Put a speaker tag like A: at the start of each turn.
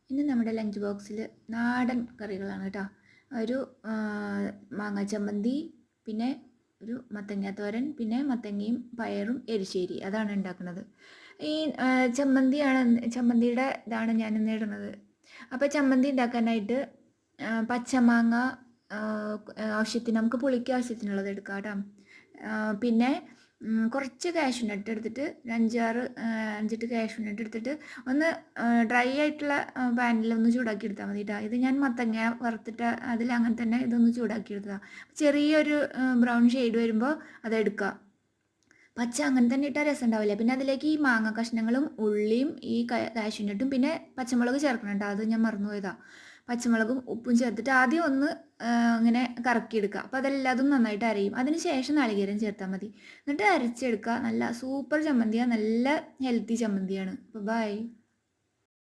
A: ഇന്ന് നമ്മുടെ ലഞ്ച് ബോക്സിൽ നാടൻ കറികളാണ് കേട്ടോ. ഒരു മാങ്ങ ചമ്മന്തി, പിന്നെ ഒരു മത്തങ്ങ തോരൻ, പിന്നെ മത്തങ്ങയും പയറും എരിശ്ശേരി, അതാണ് ഉണ്ടാക്കുന്നത്. ഈ ചമ്മന്തിയുടെ ഇതാണ് ഞാനിന്ന് ഇടുന്നത്. അപ്പോൾ ചമ്മന്തി ഉണ്ടാക്കാനായിട്ട് പച്ചമാങ്ങ ആവശ്യത്തിന്, നമുക്ക് പുളിക്ക് ആവശ്യത്തിനുള്ളത് എടുക്കാം കേട്ടോ. പിന്നെ കുറച്ച് കാഷ്യൂനട്ട് എടുത്തിട്ട് അഞ്ചെട്ട് കാഷ്യൂനട്ട് എടുത്തിട്ട് ഒന്ന് ഡ്രൈ ആയിട്ടുള്ള പാനിലൊന്ന് ചൂടാക്കി എടുത്താൽ മതി കേട്ടോ. ഇത് ഞാൻ മത്തങ്ങ വറുത്തിട്ട് അതിൽ അങ്ങനെ തന്നെ ഇതൊന്ന് ചൂടാക്കി എടുത്തതാണ്. ചെറിയൊരു ബ്രൗൺ ഷെയ്ഡ് വരുമ്പോൾ അതെടുക്കുക. പച്ച അങ്ങനെ തന്നെ ഇട്ടാൽ രസം ഉണ്ടാവില്ല. പിന്നെ അതിലേക്ക് ഈ മാങ്ങ കഷ്ണങ്ങളും ഉള്ളിയും ഈ കാഷ്യൂനട്ടും പിന്നെ പച്ചമുളക് ചേർക്കണം കേട്ടോ. അത് ഞാൻ മറന്നുപോയതാണ്. പച്ചമുളകും ഉപ്പും ചേർത്തിട്ട് ആദ്യം ഒന്ന് ഇങ്ങനെ കറക്കിയെടുക്കുക. അപ്പോൾ അതെല്ലാതും നന്നായിട്ട് അരയും. അതിന് ശേഷം നാളികേരം ചേർത്താൽ മതി. എന്നിട്ട് അരച്ചെടുക്കുക. നല്ല സൂപ്പർ ചമ്മന്തിയാണ്, നല്ല ഹെൽത്തി ചമ്മന്തിയാണ്. അപ്പോൾ ബൈ.